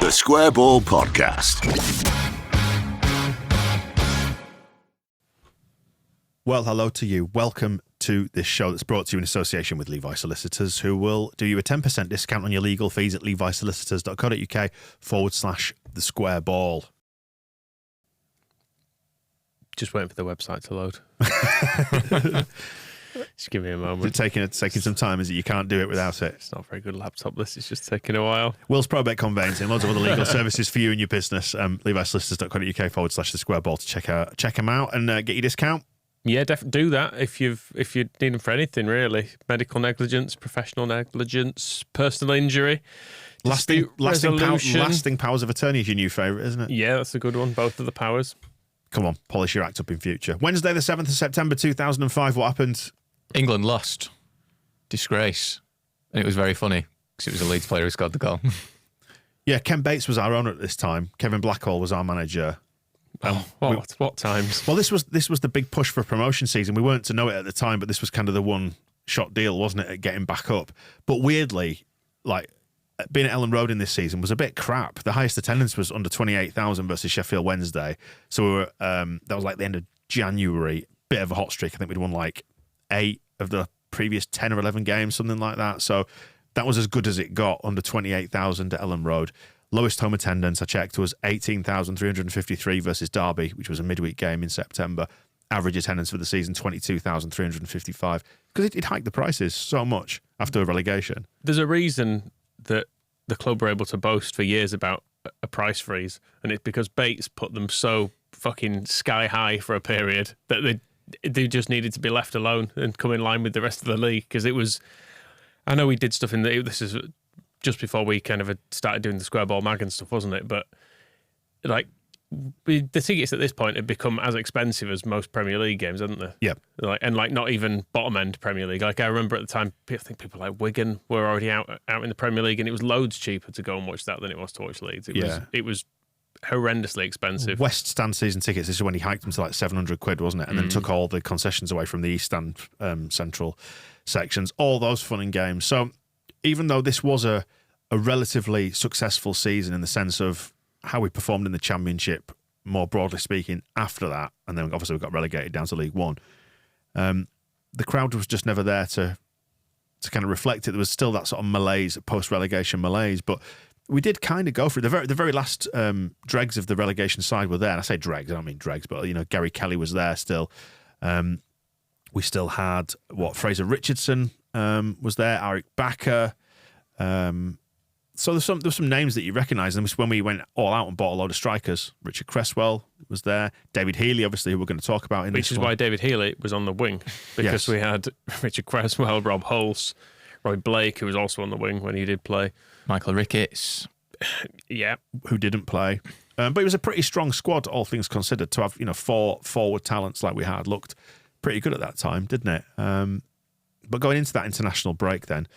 The Square Ball Podcast. Well, hello to you. Welcome to this show that's brought to you in association with Levi Solicitors, who will do you a 10% discount on your legal fees at levisolicitors.co.uk/the square ball. Just waiting for the website to load. Just give me a moment. Is it taking some time? Is it you can't do it without it? It's not a very good laptop list. It's just taking a while. Will's Probate Conveyancing, loads of other legal services for you and your business. levisolicitors.co.uk/the square ball to check them out and get your discount. Yeah, definitely do that if you need them for anything really. Medical negligence, professional negligence, personal injury, Lasting resolution. powers of attorney is your new favourite, isn't it? Yeah, that's a good one. Both of the powers. Come on, polish your act up in future. Wednesday, the 7th of September 2005. What happened? England lost. Disgrace. And it was very funny because it was a Leeds player who scored the goal. Yeah, Ken Bates was our owner at this time. Kevin Blackwell was our manager. What times? Well, this was the big push for promotion season. We weren't to know it at the time, but this was kind of the one-shot deal, wasn't it, at getting back up? But weirdly, like, being at Ellen Road in this season was a bit crap. The highest attendance was under 28,000 versus Sheffield Wednesday. So we were, that was like the end of January. Bit of a hot streak. I think we'd won like 8 of the previous 10 or 11 games, something like that. So that was as good as it got, under 28,000 at Ellen Road. Lowest home attendance I checked was 18,353 versus Derby, which was a midweek game in September. Average attendance for the season, 22,355. Because it hiked the prices so much after relegation. There's a reason that the club were able to boast for years about a price freeze, and it's because Bates put them so fucking sky high for a period that they just needed to be left alone and come in line with the rest of the league. Because it was, I know we did stuff this is just before we kind of had started doing the Square Ball Mag and stuff, wasn't it? But like the tickets at this point had become as expensive as most Premier League games, hadn't they? Yeah. And not even bottom end Premier League. Like I remember at the time, I think people like Wigan were already out in the Premier League, and it was loads cheaper to go and watch that than it was to watch Leeds. It was horrendously expensive. West Stand season tickets, this is when he hiked them to like 700 quid, wasn't it? And then took all the concessions away from the East Stand central sections. All those fun and games. So even though this was a relatively successful season in the sense of how we performed in the Championship, more broadly speaking, after that, and then obviously we got relegated down to League One, the crowd was just never there to kind of reflect it. There was still that sort of malaise, post-relegation malaise, but we did kind of go for it. The very last dregs of the relegation side were there. And I say dregs, I don't mean dregs, but Gary Kelly was there still. We still had Fraser Richardson was there, Eric Backer. So there's some names that you recognise. And when we went all out and bought a load of strikers, Richard Cresswell was there, David Healy, obviously, who we're going to talk about in this one. Which is why David Healy was on the wing, because we had Richard Cresswell, Rob Hulse, Roy Blake, who was also on the wing when he did play. Michael Ricketts. Yeah. Who didn't play. But it was a pretty strong squad, all things considered, to have 4 forward talents like we had. Looked pretty good at that time, didn't it? But going into that international break then,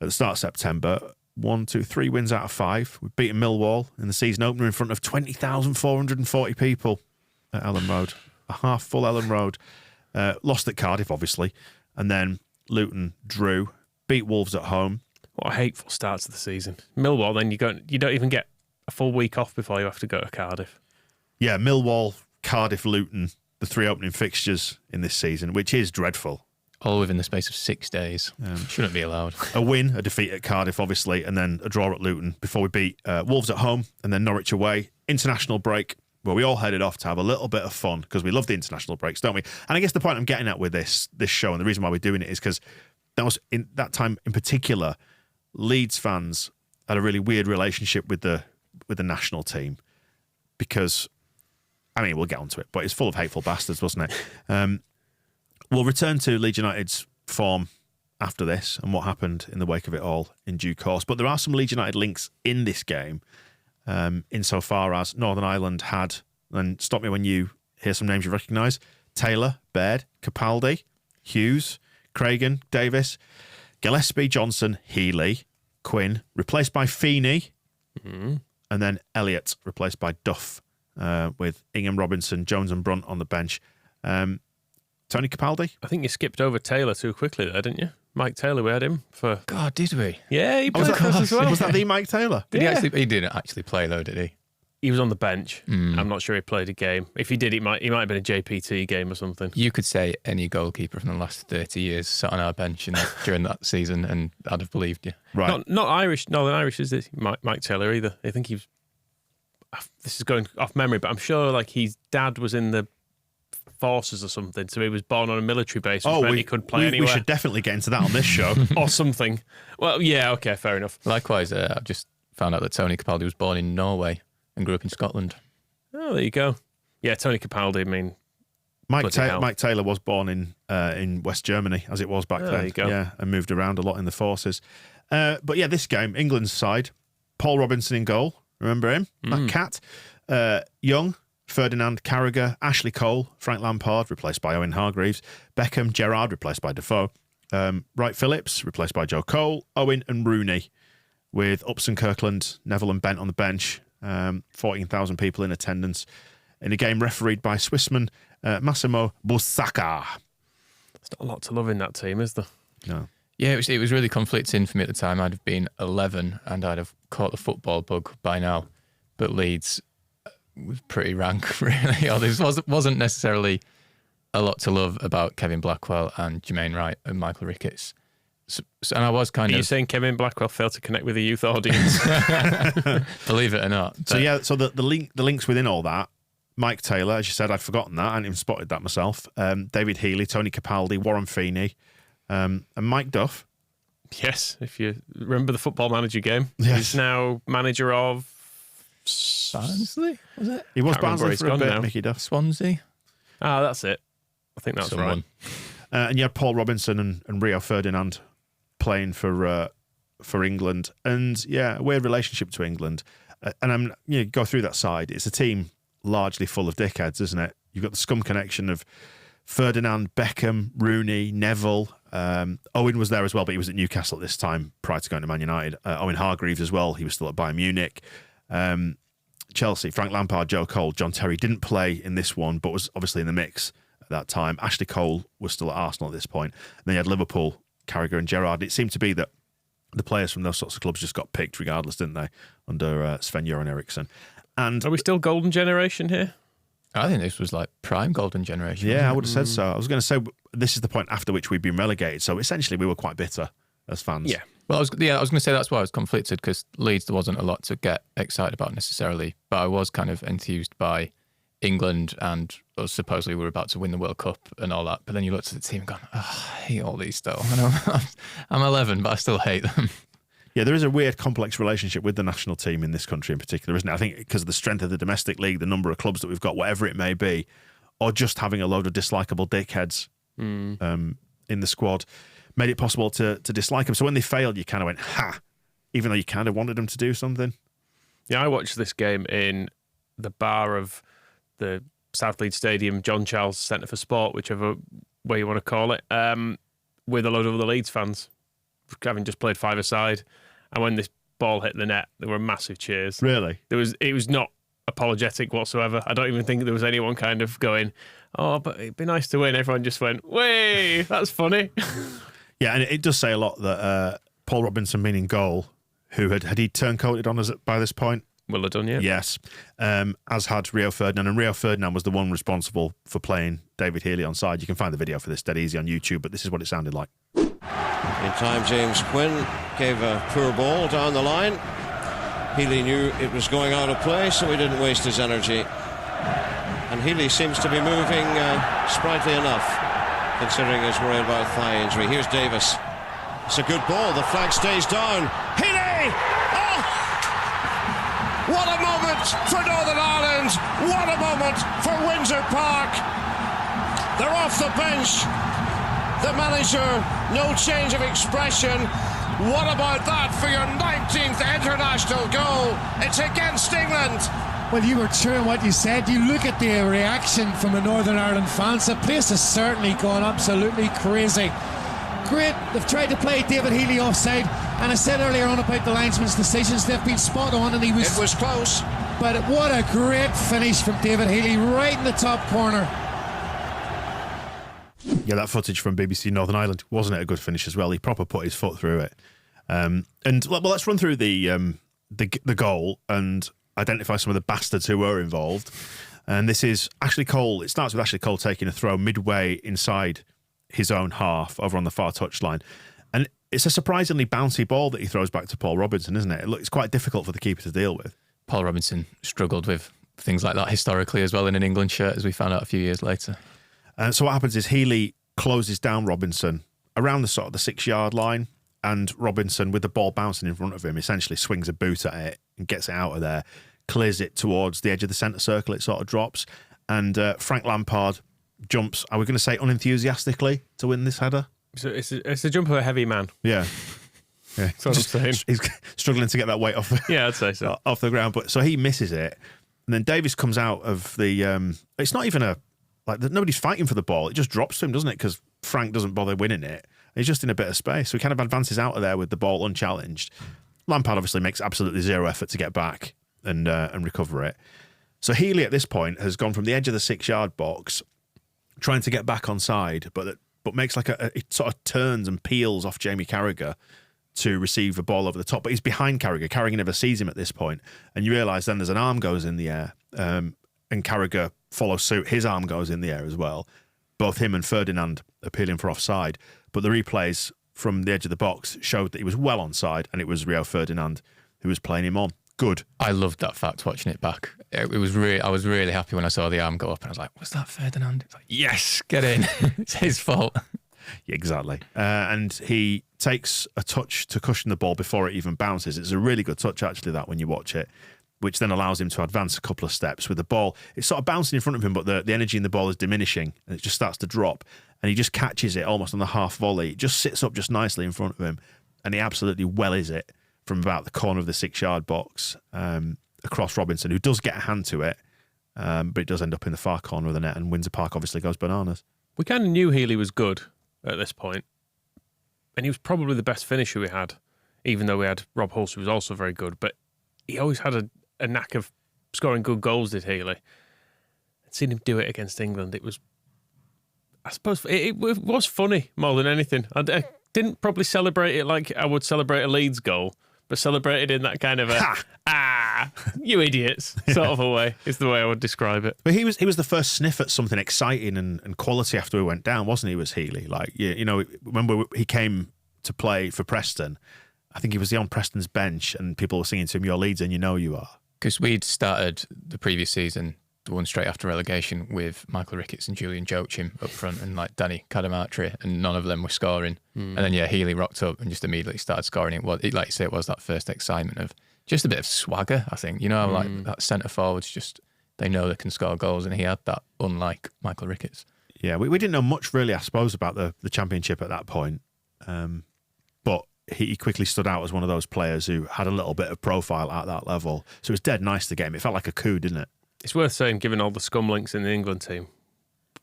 at the start of September, 3 wins out of 5. We've beaten Millwall in the season opener in front of 20,440 people at Ellen Road. A half-full Ellen Road. Lost at Cardiff, obviously. And then Luton drew, beat Wolves at home. What a hateful start to the season. Millwall, then you don't even get a full week off before you have to go to Cardiff. Yeah, Millwall, Cardiff, Luton, the 3 opening fixtures in this season, which is dreadful. All within the space of 6 days. Shouldn't be allowed. A win, a defeat at Cardiff, obviously, and then a draw at Luton before we beat Wolves at home and then Norwich away. International break, where we all headed off to have a little bit of fun because we love the international breaks, don't we? And I guess the point I'm getting at with this show and the reason why we're doing it is because that was in that time in particular, Leeds fans had a really weird relationship with the national team because, I mean, we'll get onto it, but it's full of hateful bastards, wasn't it? We'll return to Leeds United's form after this and what happened in the wake of it all in due course. But there are some Leeds United links in this game, insofar as Northern Ireland had, and stop me when you hear some names you recognise, Taylor, Baird, Capaldi, Hughes, Cragen, Davis, Gillespie, Johnson, Healy, Quinn, replaced by Feeney, and then Elliott, replaced by Duff, with Ingham, Robinson, Jones and Brunt on the bench. Tony Capaldi? I think you skipped over Taylor too quickly there, didn't you? Mike Taylor, we had him for... God, did we? Yeah, he played for us as well. Was that the Mike Taylor? Did he actually? He didn't actually play though, did he? He was on the bench. I'm not sure he played a game. If he did, he might have been a JPT game or something. You could say any goalkeeper from the last 30 years sat on our bench during that season, and I'd have believed you. Right. Not Irish. Northern Irish is this Mike Taylor either. I think he was. This is going off memory, but I'm sure like his dad was in the forces or something, so he was born on a military base, which meant he could play anywhere. We should definitely get into that on this show. Or something. Well, yeah, okay, fair enough. Likewise, I've just found out that Tony Capaldi was born in Norway and grew up in Scotland. Oh, there you go. Yeah, Tony Capaldi, I mean... Mike Taylor was born in West Germany, as it was back then. There you go. Yeah, and moved around a lot in the forces. But yeah, this game, England's side, Paul Robinson in goal. Remember him? That cat. Young, Ferdinand, Carragher, Ashley Cole, Frank Lampard, replaced by Owen Hargreaves, Beckham, Gerrard, replaced by Defoe, Wright Phillips, replaced by Joe Cole, Owen and Rooney, with Upson, Kirkland, Neville and Bent on the bench. 14,000 people in attendance in a game refereed by Swissman Massimo Busacca. There's not a lot to love in that team, is there? No. Yeah, it was really conflicting for me at the time. I'd have been 11 and I'd have caught the football bug by now. But Leeds was pretty rank, really. Or there wasn't necessarily a lot to love about Kevin Blackwell and Jermaine Wright and Michael Ricketts. And I was kind of... Are you saying Kevin Blackwell failed to connect with the youth audience? Believe it or not. So yeah, so the links within all that, Mike Taylor, as you said, I'd forgotten that. I hadn't even spotted that myself. David Healy, Tony Capaldi, Warren Feeney, and Mike Duff. Yes, if you remember the Football Manager game. Yes. He's now manager of... Barnsley, was it? He was Can't remember where Barnsley he's for a gone bit, now. Mickey Duff. Swansea? Ah, that's it. I think that's Someone. right. And you had Paul Robinson and Rio Ferdinand playing for England, and yeah, a weird relationship to England. And I'm go through that side. It's a team largely full of dickheads, isn't it? You've got the scum connection of Ferdinand, Beckham, Rooney, Neville. Owen was there as well, but he was at Newcastle at this time prior to going to Man United. Owen Hargreaves as well. He was still at Bayern Munich. Chelsea, Frank Lampard, Joe Cole, John Terry didn't play in this one, but was obviously in the mix at that time. Ashley Cole was still at Arsenal at this point. And then you had Liverpool, Carragher and Gerrard. It seemed to be that the players from those sorts of clubs just got picked regardless, didn't they, under Sven-Göran Eriksson. And Are we still golden generation here? I think this was like prime golden generation. yeah, I would have said so. I was going to say this is the point after which we've been relegated. So essentially we were quite bitter as fans. Yeah. Well, I was going to say that's why I was conflicted, because Leeds, there wasn't a lot to get excited about necessarily, but I was kind of enthused by England, and supposedly we were about to win the World Cup and all that. But then you looked at the team and gone, I hate all these still. I'm 11, but I still hate them. Yeah, there is a weird, complex relationship with the national team in this country in particular, isn't it? I think because of the strength of the domestic league, the number of clubs that we've got, whatever it may be, or just having a load of dislikable dickheads in the squad, made it possible to dislike them. So when they failed, you kind of went, ha, even though you kind of wanted them to do something. Yeah, I watched this game in the bar of the South Leeds Stadium, John Charles Centre for Sport, whichever way you want to call it, with a load of other Leeds fans, having just played five-a-side. And when this ball hit the net, there were massive cheers. Really? It was not apologetic whatsoever. I don't even think there was anyone kind of going, oh, but it'd be nice to win. Everyone just went, way, that's funny. Yeah, and it does say a lot that Paul Robinson being in goal, who had he turncoated on us by this point? Will have done, yeah. Yes, as had Rio Ferdinand. And Rio Ferdinand was the one responsible for playing David Healy on side. You can find the video for this dead easy on YouTube, but this is what it sounded like. In time, James Quinn gave a poor ball down the line. Healy knew it was going out of play, so he didn't waste his energy. And Healy seems to be moving sprightly enough, considering his worry about thigh injury. Here's Davis. It's a good ball. The flag stays down. Healy! Oh! What a moment for Northern Ireland! What a moment for Windsor Park! They're off the bench. The manager, no change of expression. What about that for your 19th international goal? It's against England. Well, you were true in what you said. You look at the reaction from the Northern Ireland fans. The place has certainly gone absolutely crazy. Great. They've tried to play David Healy offside, and I said earlier on about the linesman's decisions. They've been spot on, and It was close. But what a great finish from David Healy, right in the top corner. Yeah, that footage from BBC Northern Ireland, wasn't it a good finish as well? He proper put his foot through it. And well, let's run through the goal and identify some of the bastards who were involved. And this is Ashley Cole. It starts with Ashley Cole taking a throw midway inside his own half over on the far touchline. And it's a surprisingly bouncy ball that he throws back to Paul Robinson, isn't it? It's quite difficult for the keeper to deal with. Paul Robinson struggled with things like that historically as well in an England shirt, as we found out a few years later. So what happens is Healy closes down Robinson around the sort of the 6-yard line, and Robinson, with the ball bouncing in front of him, essentially swings a boot at it and gets it out of there, clears it towards the edge of the centre circle. It sort of drops, and Frank Lampard jumps, are we going to say unenthusiastically, to win this header? So it's a jump of a heavy man. Yeah. Yeah. That's what I'm saying. He's struggling to get that weight off Yeah, I'd say so. off the ground. But so he misses it. And then Davies comes out of the it's not even nobody's fighting for the ball. It just drops to him, doesn't it? Because Frank doesn't bother winning it. He's just in a bit of space. So he kind of advances out of there with the ball unchallenged. Lampard obviously makes absolutely zero effort to get back and recover it. So Healy at this point has gone from the edge of the 6-yard box, trying to get back onside, but makes it sort of turns and peels off Jamie Carragher to receive a ball over the top. But he's behind Carragher. Carragher never sees him at this point. And you realise then there's an arm goes in the air, and Carragher follows suit. His arm goes in the air as well. Both him and Ferdinand appealing for offside. But the replays from the edge of the box showed that he was well onside, and it was Rio Ferdinand who was playing him on. Good. I loved that fact watching it back. I was really happy when I saw the arm go up, and I was like, was that Ferdinand? It's like, yes, get in. It's his fault. Yeah, exactly. And he takes a touch to cushion the ball before it even bounces. It's a really good touch, actually, that when you watch it, which then allows him to advance a couple of steps with the ball. It's sort of bouncing in front of him, but the energy in the ball is diminishing, and it just starts to drop. And he just catches it almost on the half volley. It just sits up just nicely in front of him, and he absolutely wellies it from about the corner of the 6-yard box across Robinson, who does get a hand to it, but it does end up in the far corner of the net, and Windsor Park obviously goes bananas. We kind of knew Healy was good at this point, and he was probably the best finisher we had, even though we had Rob Hulse, who was also very good, but he always had a knack of scoring good goals, did Healy. I'd seen him do it against England. It was, I suppose, it was funny more than anything. I didn't probably celebrate it like I would celebrate a Leeds goal, but celebrated in that kind of you idiots sort of a way, is the way I would describe it. But he was the first sniff at something exciting and quality after we went down, wasn't he? Was Healy, like, you know, remember he came to play for Preston? I think he was on Preston's bench, and people were singing to him, "You're Leeds and you know you are." Because we'd started the previous season, the one straight after relegation, with Michael Ricketts and Julian Joachim up front, and like Danny Cadamartri, and none of them were scoring. And then Healy rocked up and just immediately started scoring. Like you say, it was that first excitement of just a bit of swagger, I think. You know, like that centre forwards, just they know they can score goals, and he had that, unlike Michael Ricketts. Yeah, we didn't know much really, I suppose, about the Championship at that point, but he quickly stood out as one of those players who had a little bit of profile at that level. So it was dead nice to get him. It felt like a coup, didn't it? It's worth saying, given all the scum links in the England team,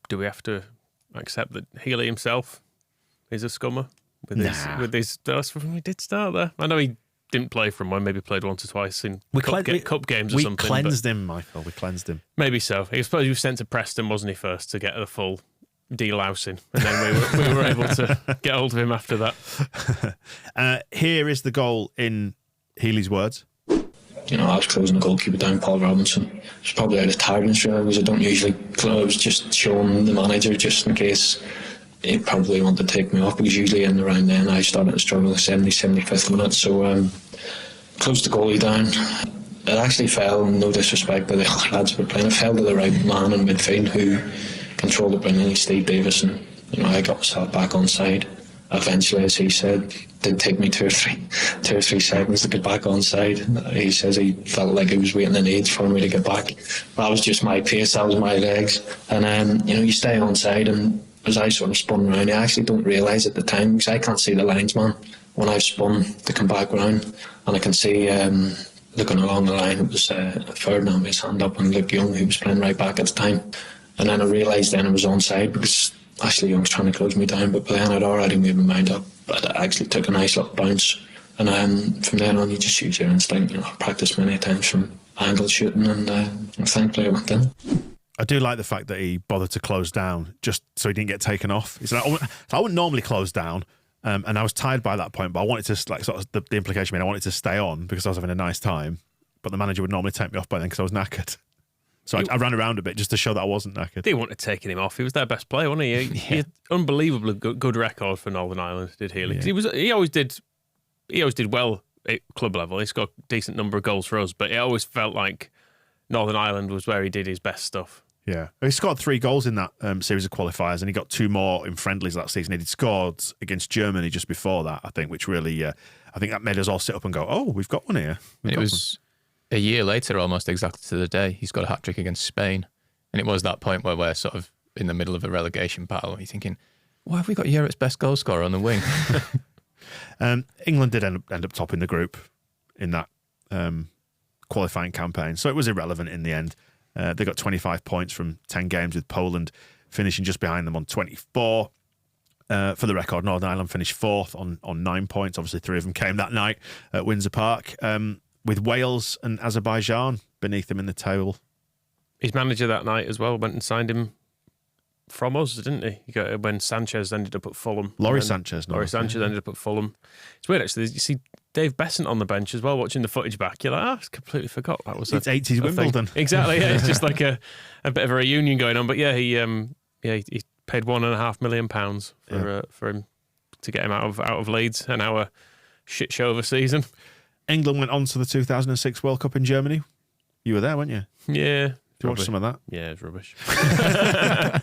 do we have to accept that Healy himself is a scummer? With his that's when we did start there. I know he didn't play for him, maybe played once or twice in cup games or something. We cleansed him, Michael. We cleansed him. Maybe so. I suppose he was sent to Preston, wasn't he, first, to get the full delousing, and then we were able to get hold of him after that. Here is the goal in Healy's words. You know, I was closing the goalkeeper down, Paul Robinson. It's probably out of tiredness, really, because I don't usually close. I was just showing the manager just in case he probably wanted to take me off, because usually in around then I started to struggle in the 75th minute. So closed the goalie down. It actually fell, no disrespect to the lads who were playing, it fell to the right man in midfield who controlled it brilliantly, Steve Davis, and you know, I got myself back on side. Eventually, as he said, did take me two or three seconds to get back on side. He says he felt like he was waiting an age for me to get back. That was just my pace, that was my legs. And you know, you stay on side, and as I sort of spun around, I actually don't realise at the time, because I can't see the linesman when I've spun to come back round, and I can see looking along the line, it was Ferdinand with his hand up, and Luke Young, who was playing right back at the time. And then I realised then I was onside, because Ashley Young's trying to close me down, but then I'd already made my mind up. But I actually took a nice little bounce, and from then on you just use your instinct. You know, I practiced many times from angle shooting, and thankfully I went in. I do like the fact that he bothered to close down just so he didn't get taken off. He said, I wouldn't normally close down, and I was tired by that point, but I wanted to, like, sort of the implication being I wanted to stay on because I was having a nice time, but the manager would normally take me off by then because I was knackered. So I ran around a bit just to show that I wasn't knackered. They wouldn't have taken him off. He was their best player, wasn't he? He had unbelievably good record for Northern Ireland, did Healy. Yeah. He always did well at club level. He scored a decent number of goals for us, but it always felt like Northern Ireland was where he did his best stuff. Yeah. He scored 3 goals in that series of qualifiers, and he got 2 more in friendlies that season. He'd scored against Germany just before that, I think, which really, I think that made us all sit up and go, oh, we've got one here. It was a year later, almost exactly to the day, he's got a hat-trick against Spain. And it was that point where we're sort of in the middle of a relegation battle. You're thinking, why have we got Europe's best goal scorer on the wing? England did end up topping the group in that qualifying campaign, so it was irrelevant in the end. They got 25 points from 10 games, with Poland finishing just behind them on 24. For the record, Northern Ireland finished 4th on 9 points. Obviously, 3 of them came that night at Windsor Park, with Wales and Azerbaijan beneath them in the table. His manager that night as well went and signed him from us, didn't he? He got, when Sanchez ended up at Fulham. Laurie Sanchez ended up at Fulham. It's weird, actually. You see Dave Besant on the bench as well, watching the footage back. You're like, I completely forgot that was it's 80s Wimbledon. Thing. Exactly, yeah. It's just like a bit of a reunion going on. But yeah, he paid £1.5 million for him to get him out of Leeds, and our shit show of a season. England went on to the 2006 World Cup in Germany. You were there, weren't you? Yeah. Did you watch some of that? Yeah, it's rubbish. I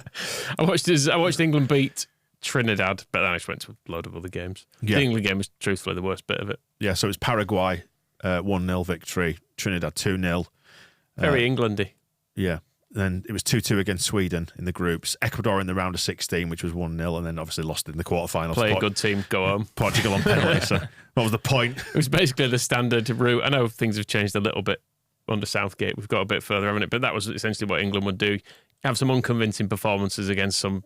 watched England beat Trinidad, but then I just went to a load of other games. Yeah. The England game was truthfully the worst bit of it. Yeah, so it was Paraguay 1-0 victory, Trinidad 2-0. Very Englandy. Yeah. Then it was 2-2 against Sweden in the groups. Ecuador in the round of 16, which was 1-0, and then obviously lost in the quarterfinals. Play a good team, go home. Portugal on penalty. So what was the point? It was basically the standard route. I know things have changed a little bit under Southgate. We've got a bit further, haven't it? But that was essentially what England would do. Have some unconvincing performances against some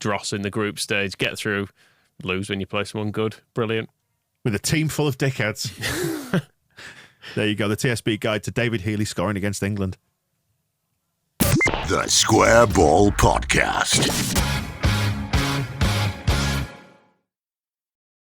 dross in the group stage, get through, lose when you play someone good. Brilliant. With a team full of dickheads. There you go, the TSB guide to David Healy scoring against England. The Square Ball Podcast.